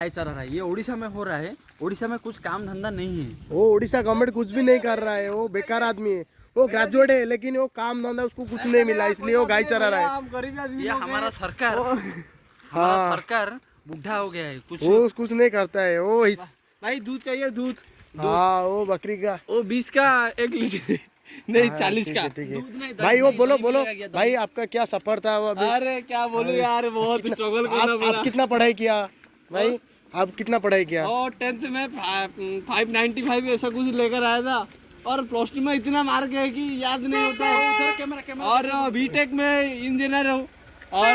गाय चरा रहा है। ये उड़ीसा में हो रहा है। उड़ीसा में कुछ काम धंधा नहीं है। वो उड़ीसा गवर्नमेंट कुछ भी नहीं कर रहा है, वो बेकार आदमी है। वो ग्रेजुएट है लेकिन वो काम धंधा उसको कुछ नहीं मिला, इसलिए वो गाय चरा रहा है। ये हमारा सरकार सरकार बुढ़ा हो गया है। वो कुछ नहीं करता है वो भाई दूध चाहिए दूध। हाँ वो बकरी का वो 20 का 1 लीटर नहीं 40 का। ठीक है भाई। वो बोलो भाई, आपका क्या सफर था वो अभी? अरे क्या बोलूं यार, बहुत स्ट्रगल करना पड़ा। आप कितना पढ़ाई किया भाई? आप कितना पढ़ाई किया? और 10th में 595 ऐसा कुछ लेकर आया था, और प्लस टू में इतना मार्क है कि याद नहीं होता है। और बीटेक में इंजीनियर हूँ। और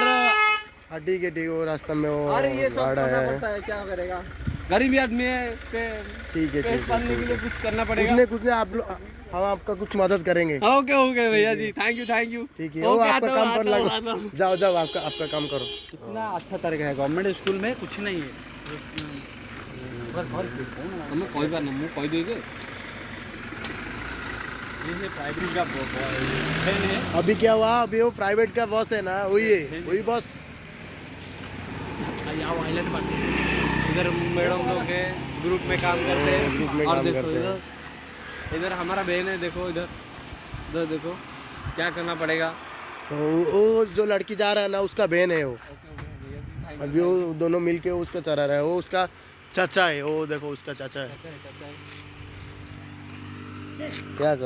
ठीक है वो रास्ता में वो अरे ये सब गाड़ा करना है। पड़ता है, क्या करेगा, गरीबी आदमी है। ठीक है पेट पालने के लिए कुछ करना पड़ेगा। कुछ नहीं आप हम आपका कुछ मदद करेंगे। ओके भैया जी, थैंक यू। ठीक है वो आपका काम कर लगा। जाओ आपका काम करो। इतना अच्छा तरीका है। गवर्नमेंट स्कूल में कुछ नहीं है। हमें कोई बात नहीं, मुँह कोई देंगे। ये प्राइवेट का फैन है। अभी क्या हुआ? अभी वो प्राइवेट का बॉस है ना, वही बॉस। इधर मैडम लोग के ग्रुप में काम करते हैं। और देखो इधर हमारा बहन है, देखो इधर देखो क्या करना पड़ेगा। वो जो लड़की जा रहा है ना, उसका बहन है वो। अभी वो दोनों मिलके उसका चरा रहा है। वो उसका चाचा है, वो देखो उसका चाचा है। क्या कर